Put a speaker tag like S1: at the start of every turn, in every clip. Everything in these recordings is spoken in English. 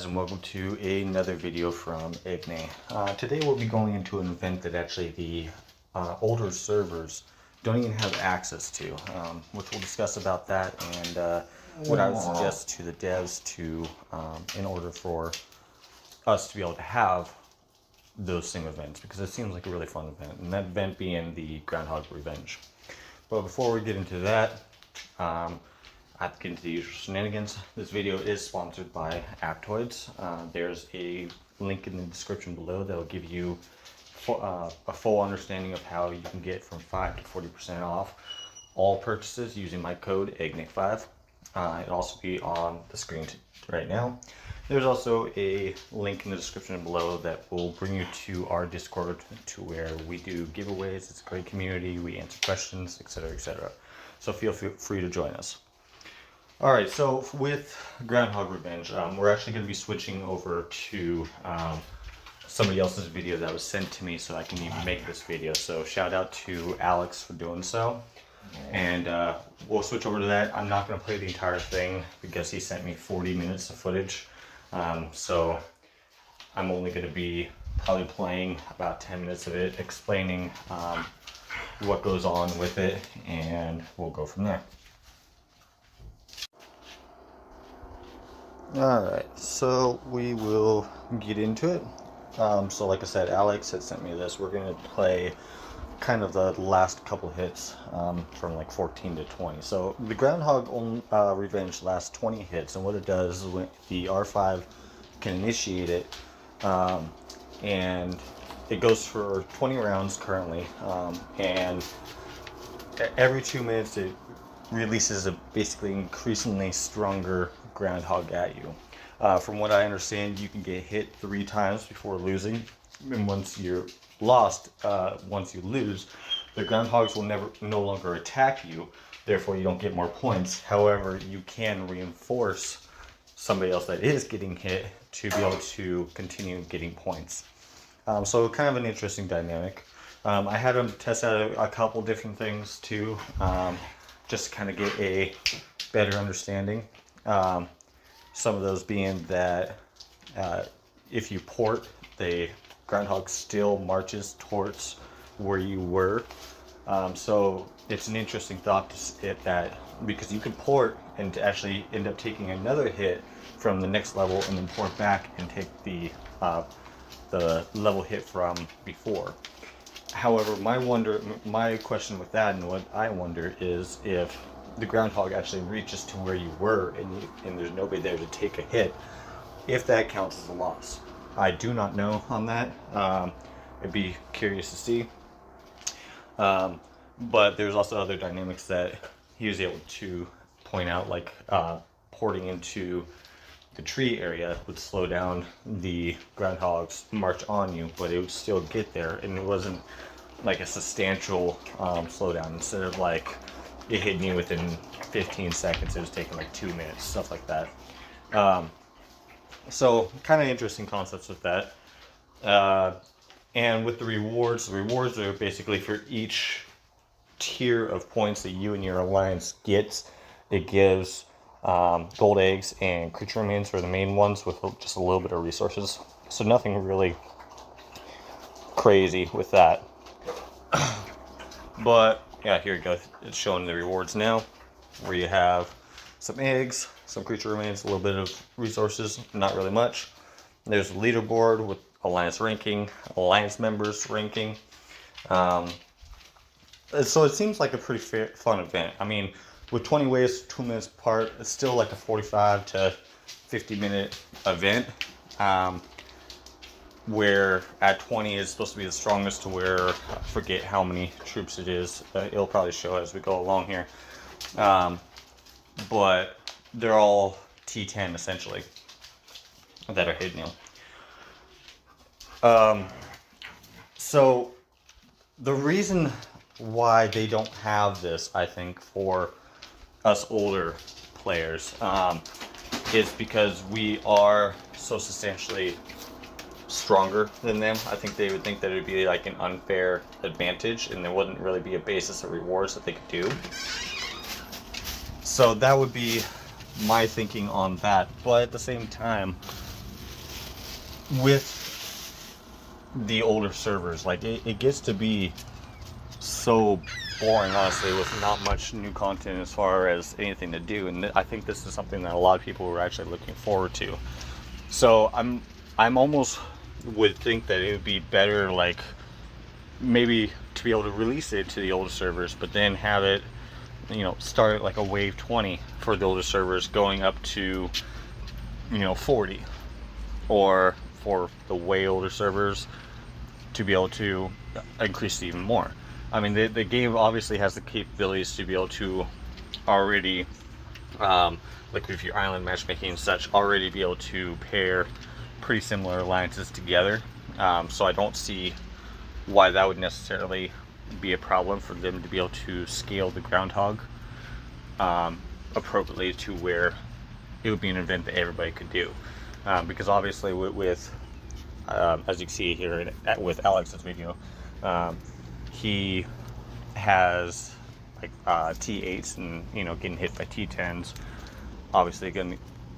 S1: guys, and welcome to another video from Ignay. Today we'll be going into an event that actually the older servers don't even have access to, which we'll discuss about that and what I would suggest to the devs to, in order for us to be able to have those same events, because it seems like a really fun event, and that event being the Groundhog Revenge. But before we get into that, I have to get into the usual shenanigans. This video is sponsored by Aptoids. There's a link in the description below that will give you a full understanding of how you can get from 5 to 40% off all purchases using my code IGNIC5. It'll also be on the screen right now. There's also a link in the description below that will bring you to our Discord, to where we do giveaways. It's a great community. We answer questions, etc., etc. So feel free to join us. Alright, so with Groundhog Revenge, we're actually going to be switching over to somebody else's video that was sent to me so I can even make this video. So shout out to Alex for doing so. And we'll switch over to that. I'm not going to play the entire thing because he sent me 40 minutes of footage. So I'm only going to be probably playing about 10 minutes of it, explaining what goes on with it, and we'll go from there. Alright, so we will get into it. So like I said, Alex had sent me this. We're going to play kind of the last couple hits from like 14 to 20. So the Groundhog Revenge lasts 20 hits, and what it does is when the R5 can initiate it, and it goes for 20 rounds currently, and every 2 minutes it releases a basically increasingly stronger groundhog at you. From what I understand, you can get hit 3 times before losing, and once you're lost, once you lose, the groundhogs will no longer attack you, therefore you don't get more points. However, you can reinforce somebody else that is getting hit to be able to continue getting points. So kind of an interesting dynamic. I had them test out a couple different things too, just to kind of get a better understanding. Some of those being that if you port, the groundhog still marches towards where you were. So it's an interesting thought to hit that, because you could port and to actually end up taking another hit from the next level and then port back and take the level hit from before. However, my question with that, and what I wonder, is if the groundhog actually reaches to where you were and there's nobody there to take a hit, if that counts as a loss. I do not know on that. I'd be curious to see. But there's also other dynamics that he was able to point out, like porting into the tree area would slow down the groundhog's march on you, but it would still get there, and it wasn't like a substantial slowdown. Instead of like it hit me within 15 seconds, it was taking like 2 minutes, stuff like that. So kind of interesting concepts with that. And with the rewards are basically for each tier of points that you and your alliance gets. It gives gold eggs and creature remains are the main ones, with just a little bit of resources. So nothing really crazy with that. But yeah, here you go. It's showing the rewards now, where you have some eggs, some creature remains, a little bit of resources, not really much. There's a leaderboard with alliance ranking, alliance members ranking. So it seems like a pretty fun event. I mean, with 20 waves, 2 minutes apart, it's still like a 45 to 50 minute event. Where at 20 is supposed to be the strongest, to where I forget how many troops it is. It'll probably show as we go along here. But they're all T10 essentially that are hitting you. So the reason why they don't have this, I think, for us older players, is because we are so substantially stronger than them. I think they would think that it would be like an unfair advantage, and there wouldn't really be a basis of rewards that they could do. So that would be my thinking on that. But at the same time, with the older servers, like it gets to be so boring, honestly, with not much new content as far as anything to do. And I think this is something that a lot of people were actually looking forward to. So I'm almost would think that it would be better, like maybe to be able to release it to the older servers, but then have it, you know, start like a wave 20 for the older servers, going up to, you know, 40, or for the way older servers to be able to increase it even more. I mean, the game obviously has the capabilities to be able to already, like with your island matchmaking and such, already be able to pair pretty similar alliances together. So I don't see why that would necessarily be a problem for them to be able to scale the groundhog appropriately to where it would be an event that everybody could do. Because obviously with as you can see here with Alex's video, he has like T8s, and you know, getting hit by T10s, obviously gonna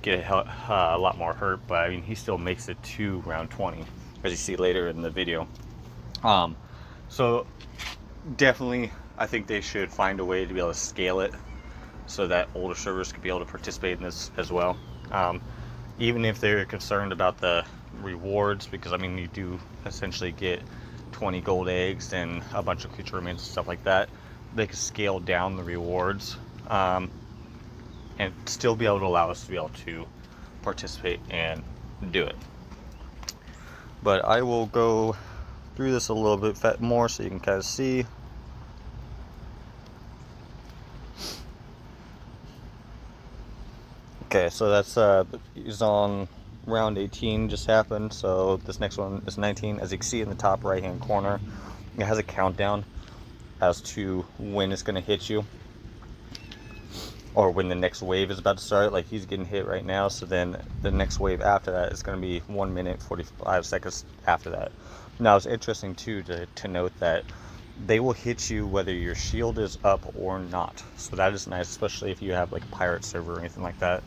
S1: get a lot more hurt, but I mean, he still makes it to round 20, as you see later in the video. So definitely, I think they should find a way to be able to scale it so that older servers could be able to participate in this as well. Even if they're concerned about the rewards, because I mean, you do essentially get 20 gold eggs and a bunch of creature remains and stuff like that, they could scale down the rewards and still be able to allow us to be able to participate and do it. But I will go through this a little bit more so you can kind of see. Okay, so that's is on round 18 just happened. So this next one is 19. As you can see in the top right hand corner, it has a countdown as to when it's going to hit you, or when the next wave is about to start. Like, he's getting hit right now, so then the next wave after that is going to be 1 minute 45 seconds after that. Now, it's interesting too to note that they will hit you whether your shield is up or not. So that is nice, especially if you have like a pirate server or anything like that,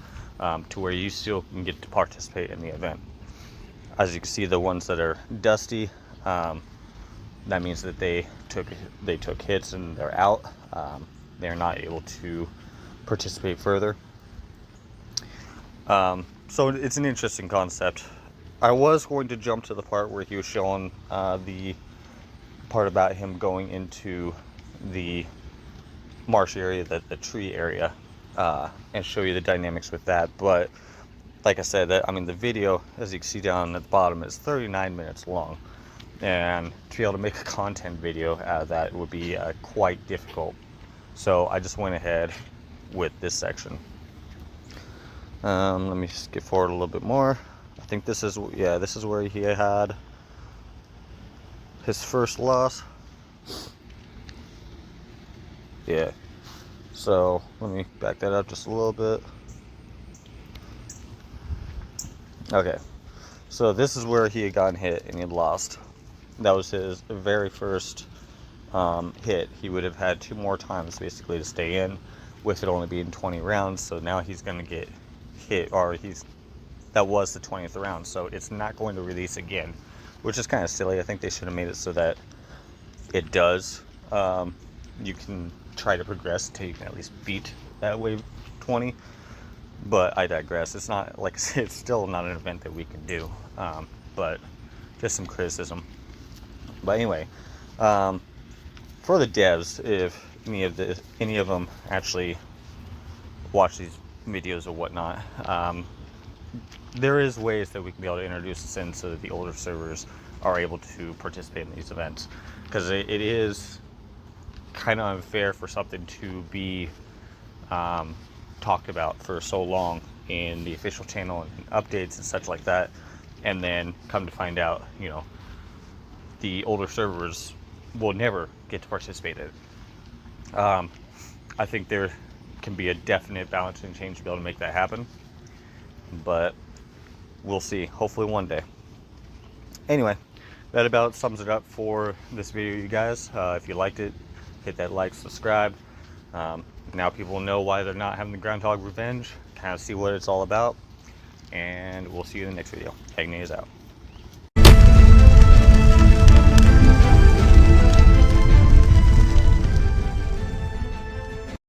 S1: to where you still can get to participate in the event. As you can see, the ones that are dusty, that means that they took hits and they're out. They're not able to participate further. So it's an interesting concept. I was going to jump to the part where he was showing the part about him going into the marsh area, the tree area, and show you the dynamics with that. But like I said, I mean, the video, as you can see down at the bottom, is 39 minutes long, and to be able to make a content video out of that would be quite difficult. So I just went ahead with this section. Let me skip forward a little bit more. I think this is, yeah, this is where he had his first loss. Yeah, so let me back that up just a little bit. Okay, so this is where he had gotten hit and he had lost. That was his very first hit. He would have had 2 more times basically to stay in, with it only being 20 rounds. So now he's going to get hit, or that was the 20th round, so it's not going to release again, which is kind of silly. I think they should have made it so that it does. You can try to progress until you can at least beat that wave 20. But I digress. It's not, like I said, it's still not an event that we can do. But just some criticism. But anyway, for the devs, if any of them actually watch these videos or whatnot, there is ways that we can be able to introduce this in so that the older servers are able to participate in these events, because it is kind of unfair for something to be talked about for so long in the official channel and updates and such like that, and then come to find out, you know, the older servers will never get to participate in it. I think there can be a definite balancing change to be able to make that happen, but we'll see. Hopefully one day. Anyway, that about sums it up for this video, you guys. If you liked it, hit that like, subscribe. Now people know why they're not having the Groundhog Revenge, kind of see what it's all about, and we'll see you in the next video. Agne is out.